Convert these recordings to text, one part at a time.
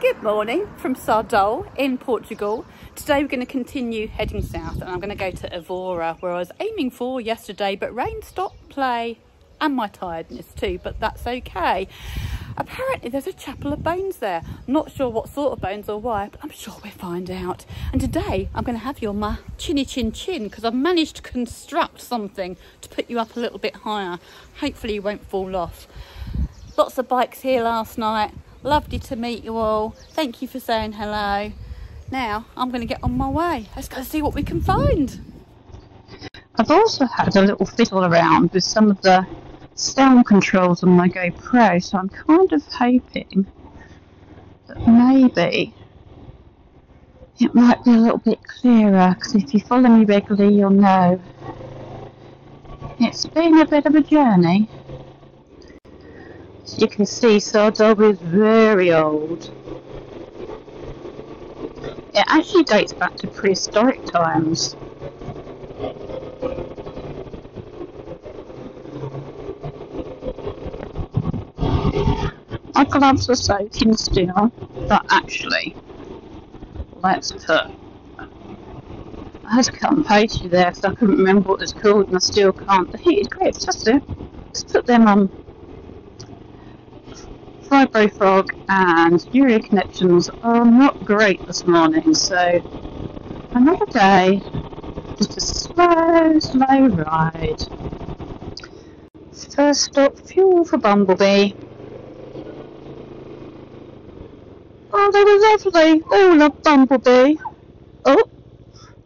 Good morning from Sardoal in Portugal. Today we're going to continue heading south and I'm going to go to Évora, where I was aiming for yesterday, but rain stopped play and my tiredness too, but that's okay. Apparently there's a chapel of bones there. Not sure what sort of bones or why, but I'm sure we'll find out. And today I'm going to have you on my chinny chin chin because I've managed to construct something to put you up a little bit higher. Hopefully you won't fall off. Lots of bikes here last night. Lovely to meet you all. Thank you for saying hello. Now I'm going to get on my way. Let's go see what we can find. I've also had a little fiddle around with some of the sound controls on my GoPro, so I'm kind of hoping that maybe it might be a little bit clearer, because if you follow me regularly you'll know it's been a bit of a journey. As you can see, Sardoal is very old. It actually dates back to prehistoric times. My gloves are soaking still, but actually, let's put... I had to cut and paste you there because I couldn't remember what it's called and I still can't. The heated grips, that's it. Let's put them on. Vibro frog and urea connections are not great this morning, so another day, just a slow ride. First stop, fuel for Bumblebee. Oh, they were lovely. Oh, love Bumblebee. Oh,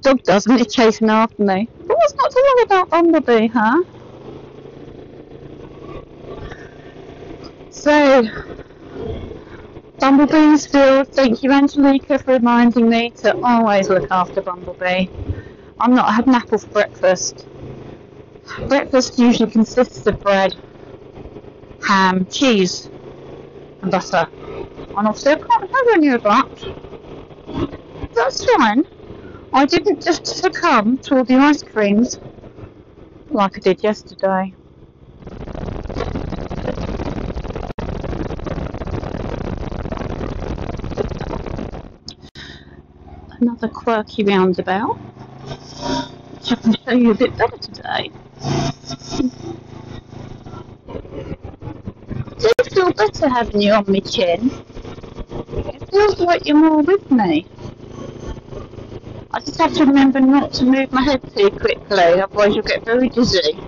dog doesn't, he's chasing after me. But what's not to love about Bumblebee, huh? So, Bumblebee's filled. Thank you, Angelica, for reminding me to always look after Bumblebee. I had an apple for breakfast. Breakfast usually consists of bread, ham, cheese, and butter. And obviously I can't have any of that. That's fine. I didn't just succumb to all the ice creams like I did yesterday. Another quirky roundabout, which I can show you a bit better today. I do feel better having you on my chin. It feels like you're more with me. I just have to remember not to move my head too quickly, otherwise you'll get very dizzy.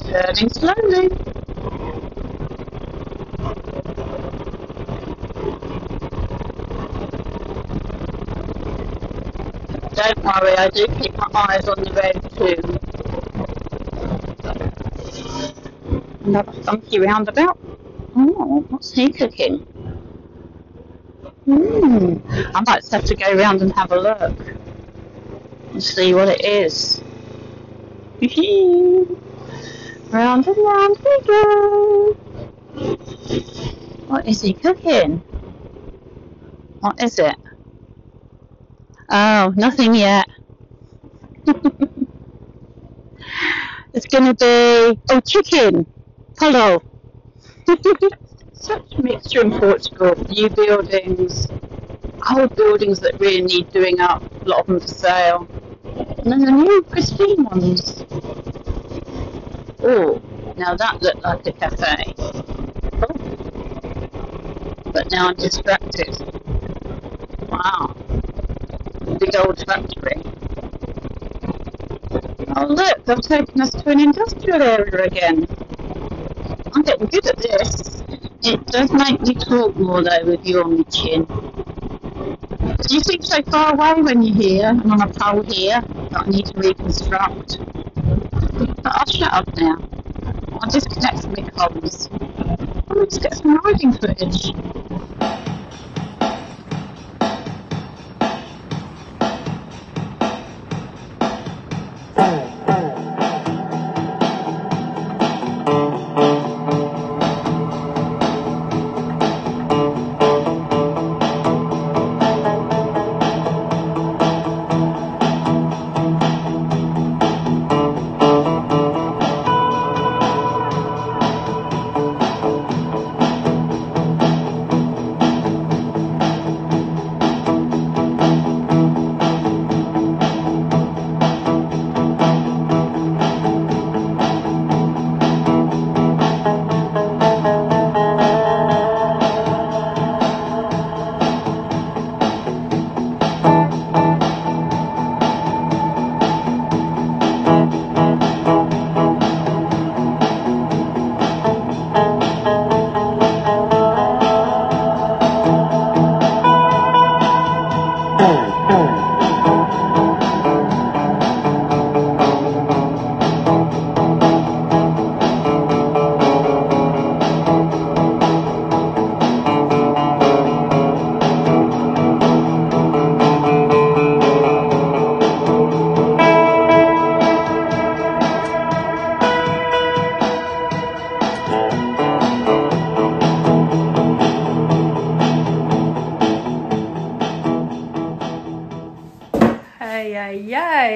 Turning slowly. Don't worry, I do keep my eyes on the road too. Another funky roundabout. Oh, what's he cooking? I might just have to go round and have a look and see what it is. Round and round we go. What is he cooking? What is it? Oh, nothing yet. It's going to be, chicken. Hello. Such a mixture in Portugal. New buildings, old buildings that really need doing up, a lot of them for sale. And then the new pristine ones. Oh, now that looked like a cafe. Oh. But now I'm distracted. Wow. Big old factory. Oh look, they've taken us to an industrial area again. I'm getting good at this. It does make me talk more though with you on the chin. Do you seem so far away when you're here and on a pole here that I need to reconstruct? But I'll shut up now. I'll disconnect from my comms. Let's get some riding footage.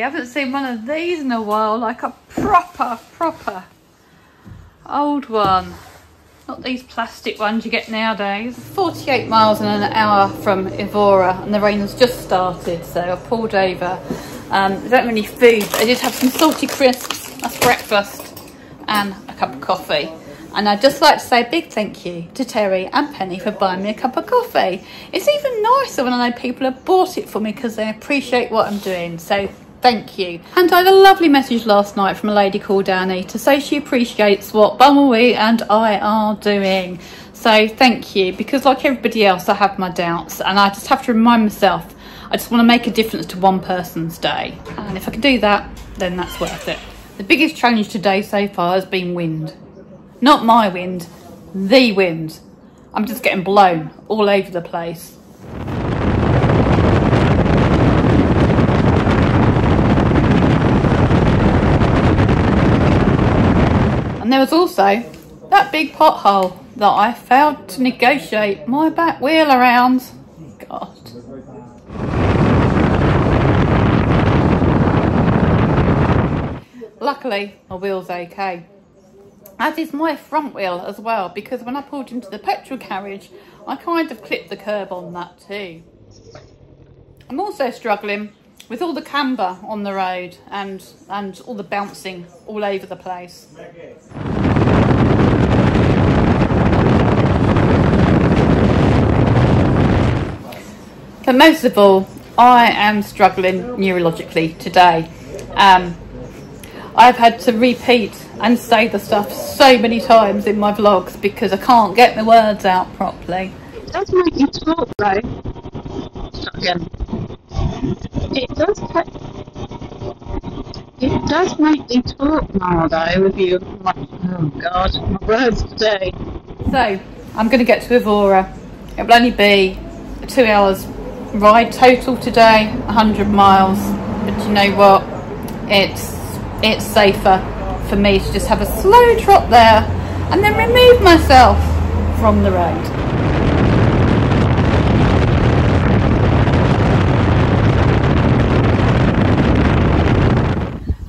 haven't seen one of these in a while, like a proper old one. Not these plastic ones you get nowadays. 48 miles in an hour from Ivora, and the rain has just started, so I pulled over. I don't have any food. I did have some salty crisps, that's breakfast, and a cup of coffee. And I'd just like to say a big thank you to Terry and Penny for buying me a cup of coffee. It's even nicer when I know people have bought it for me because they appreciate what I'm doing. So thank you. And I had a lovely message last night from a lady called Annie to say she appreciates what Bumblebee and I are doing. So thank you, because like everybody else, I have my doubts, and I just have to remind myself I just want to make a difference to one person's day. And if I can do that, then that's worth it. The biggest challenge today so far has been wind. Not my wind, the wind. I'm just getting blown all over the place. And there was also that big pothole that I failed to negotiate my back wheel around. God. Luckily, my wheel's okay. As is my front wheel as well, because when I pulled into the petrol carriage, I kind of clipped the curb on that too. I'm also struggling with all the camber on the road and all the bouncing all over the place. But most of all, I am struggling neurologically today. I've had to repeat and say the stuff so many times in my vlogs because I can't get the words out properly. It does make you talk though. Start again. It does make you talk more though with you. Oh God, my words today. So I'm going to get to Évora. It will only be a 2 hours ride total today, 100 miles. But you know what? It's safer for me to just have a slow trot there and then remove myself from the road.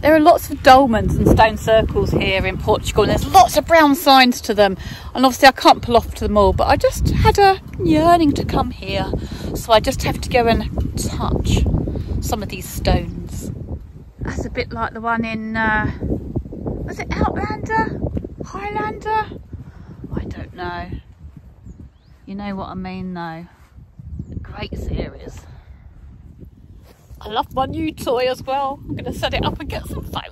There are lots of dolmens and stone circles here in Portugal, and there's lots of brown signs to them, and obviously I can't pull off to them all, but I just had a yearning to come here, so I just have to go and touch some of these stones. That's a bit like the one in, was it Outlander? Highlander? I don't know. You know what I mean though. Great series. I love my new toy as well. I'm going to set it up and get some photos.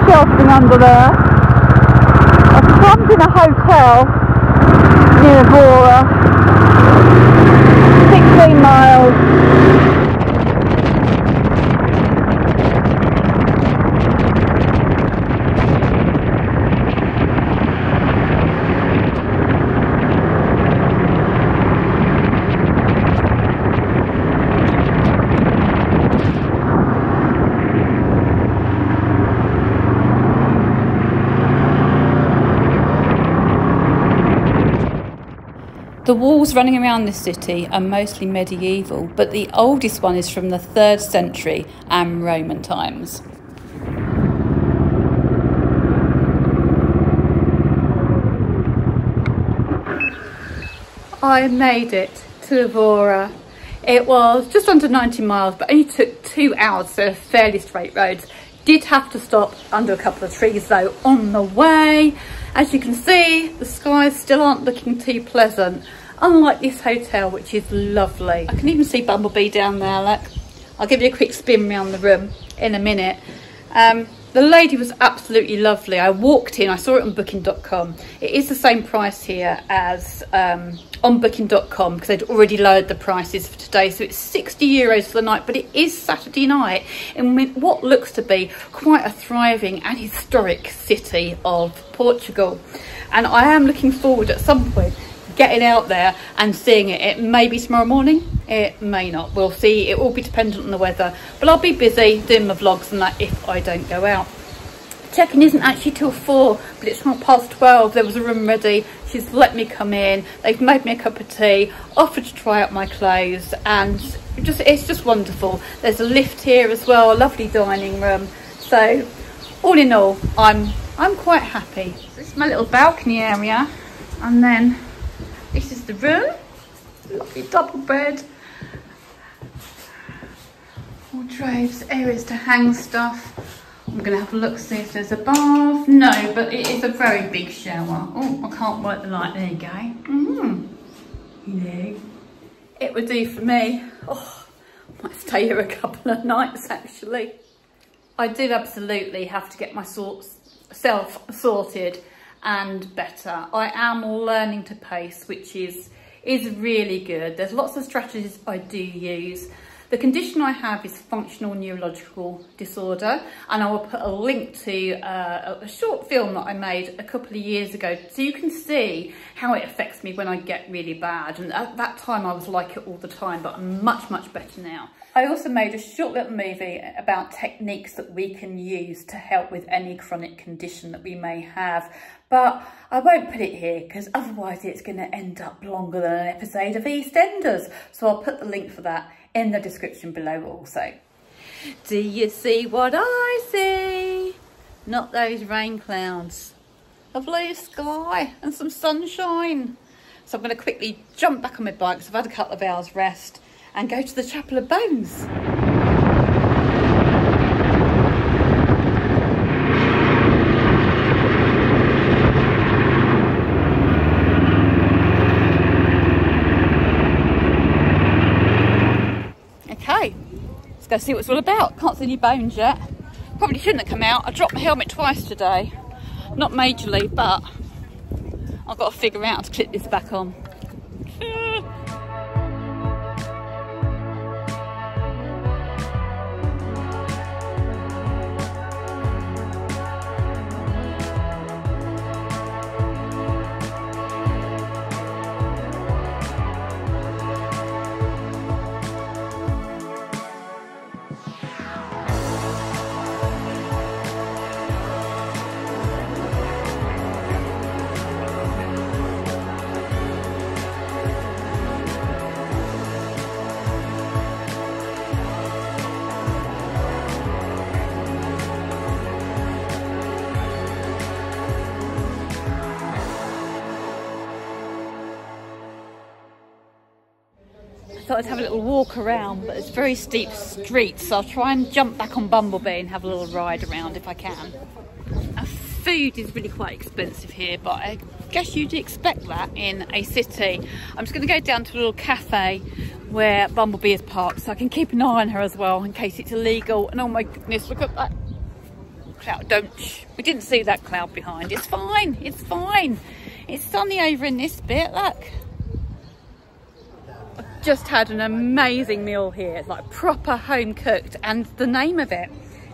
Sheltering under there. I camped in a hotel near Évora, 16 miles. The walls running around this city are mostly medieval, but the oldest one is from the 3rd century and Roman times. I made it to Ivora. It was just under 90 miles, but only took 2 hours, so fairly straight roads. Did have to stop under a couple of trees though on the way. As you can see, the skies still aren't looking too pleasant, unlike this hotel, which is lovely. I can even see Bumblebee down there, look. I'll give you a quick spin around the room in a minute. The lady was absolutely lovely. I walked in, I saw it on booking.com. It is the same price here as on booking.com because they'd already lowered the prices for today. So it's 60 euros for the night, but it is Saturday night in what looks to be quite a thriving and historic city of Portugal. And I am looking forward at some point getting out there and seeing it. It may be tomorrow morning, it may not, we'll see. It will be dependent on the weather, but I'll be busy doing my vlogs and that if I don't go out. Check-in isn't actually till 4, but it's not past 12. There was a room ready, she's let me come in, they've made me a cup of tea, offered to try out my clothes, and it's just wonderful. There's a lift here as well, a lovely dining room. So all in all, I'm quite happy. This is my little balcony area, and then this is the room, lovely double bed, wardrobes, areas to hang stuff. I'm going to have a look, see if there's a bath. No, but it is a very big shower. Oh, I can't work the light. There you go. Yeah. It would do for me. Oh, I might stay here a couple of nights actually. I did absolutely have to get my self sorted and better. I am learning to pace, which is really good. There's lots of strategies I do use. The condition I have is functional neurological disorder, and I will put a link to a short film that I made a couple of years ago so you can see how it affects me when I get really bad. And at that time I was like it all the time, but I'm much better now. I also made a short little movie about techniques that we can use to help with any chronic condition that we may have, but I won't put it here because otherwise it's going to end up longer than an episode of EastEnders. So I'll put the link for that in the description below also. Do you see what I see? Not those rain clouds. A blue sky and some sunshine. So I'm going to quickly jump back on my bike because I've had a couple of hours rest and go to the Chapel of Bones. Okay, let's go see what it's all about. Can't see any bones yet. Probably shouldn't have come out. I dropped my helmet twice today. Not majorly, but I've got to figure out how to clip this back on. I thought I'd have a little walk around, but it's very steep streets, so I'll try and jump back on Bumblebee and have a little ride around if I can. Food is really quite expensive here, but I guess you'd expect that in a city. I'm just going to go down to a little cafe where Bumblebee is parked so I can keep an eye on her as well in case it's illegal. And oh my goodness, look at that cloud. We didn't see that cloud behind. It's fine, it's fine. It's sunny over in this bit, look. Just had an amazing meal here. It's like proper home cooked, and the name of it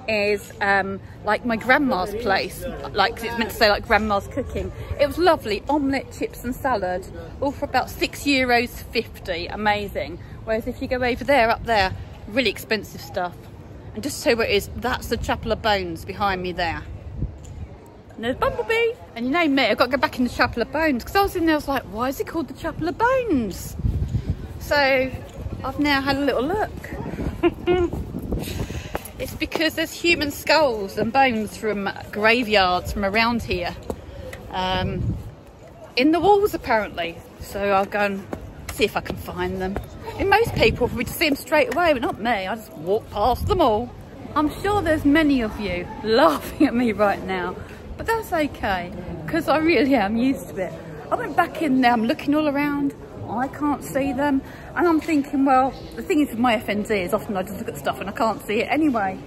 is like my grandma's place, like it's meant to say like grandma's cooking. It was lovely. Omelette, chips and salad, all for about €6.50. Amazing. Whereas if you go over there, up there, really expensive stuff. And just so it is, that's the Chapel of Bones behind me there. And there's Bumblebee. And you know me, I've got to go back in the Chapel of Bones because I was in there, I was like, why is it called the Chapel of Bones? So I've now had a little look. It's because there's human skulls and bones from graveyards from around here in the walls apparently. So I'll go and see if I can find them. And most people probably just see them straight away, but not me. I just walk past them all. I'm sure there's many of you laughing at me right now, but that's okay because I really am used to it. I went back in there, I'm looking all around. I can't see them, and I'm thinking, well, the thing is with my FNZ is often I just look at stuff and I can't see it anyway.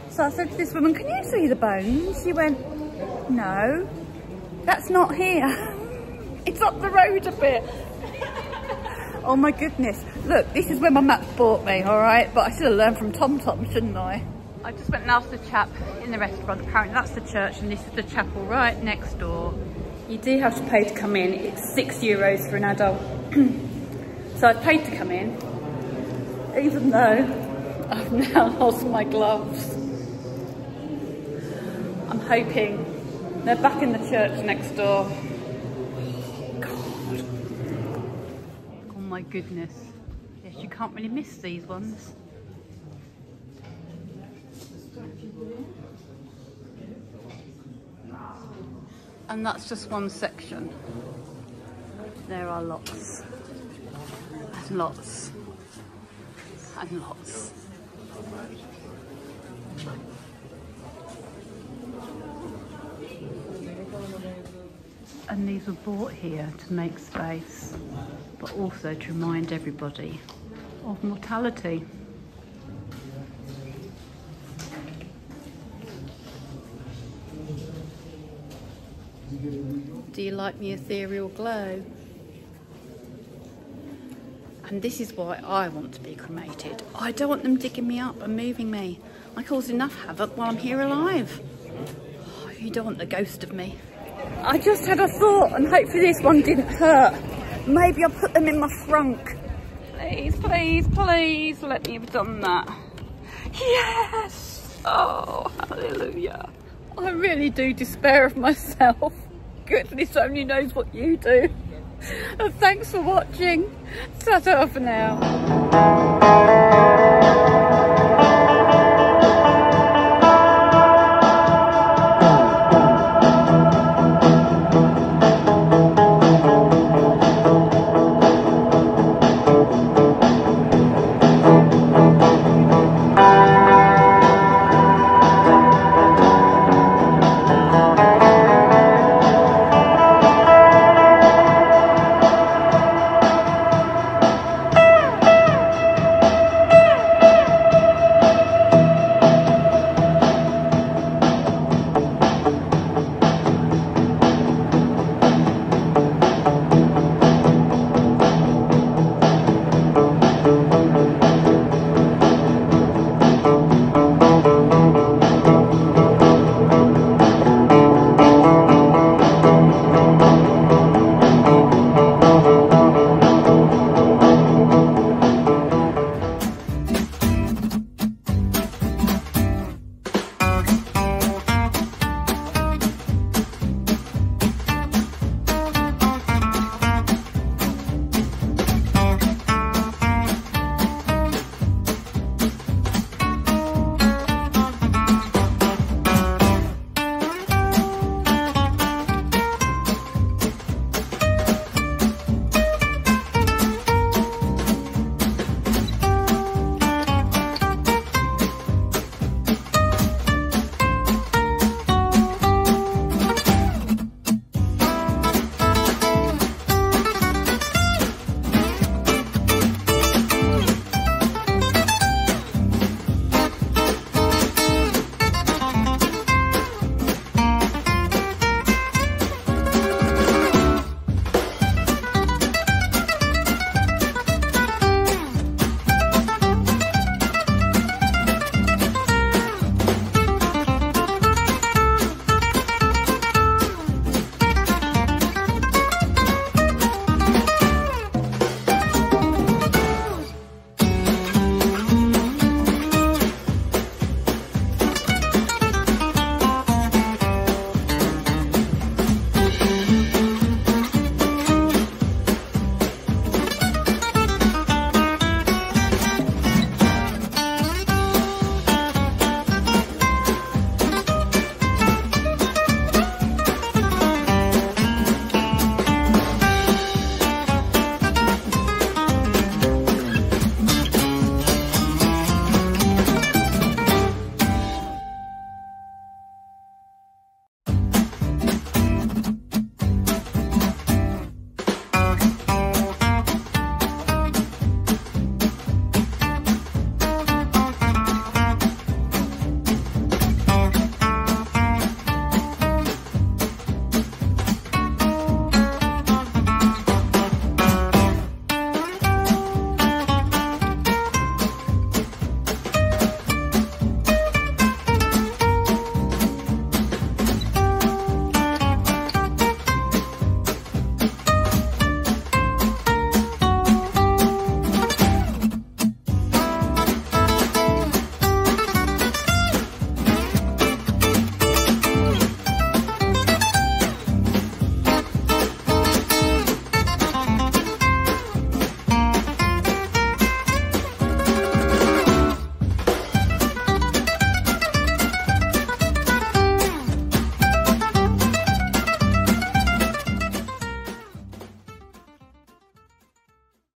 So So I said to this woman, can you see the bones? She went, no, that's not here. It's up the road a bit. Oh my goodness. Look, this is where my map brought me, all right? But I should have learned from TomTom, shouldn't I? I just went and asked the chap in the restaurant. Apparently that's the church and this is the chapel right next door. You do have to pay to come in. It's €6 for an adult. So I paid to come in, even though I've now lost my gloves. I'm hoping they're back in the church next door. God. Oh my goodness. Yes, you can't really miss these ones. And that's just one section. There are lots. And lots. And lots. And these were bought here to make space, but also to remind everybody of mortality. Do you like my ethereal glow? And this is why I want to be cremated. I don't want them digging me up and moving me. I cause enough havoc while I'm here alive. Oh, you don't want the ghost of me. I just had a thought, and hopefully this one didn't hurt. Maybe I'll put them in my trunk. Please, please, please let me have done that. Yes! Oh, hallelujah. I really do despair of myself. Goodness only knows what you do. And thanks for watching. Ta-ta for now.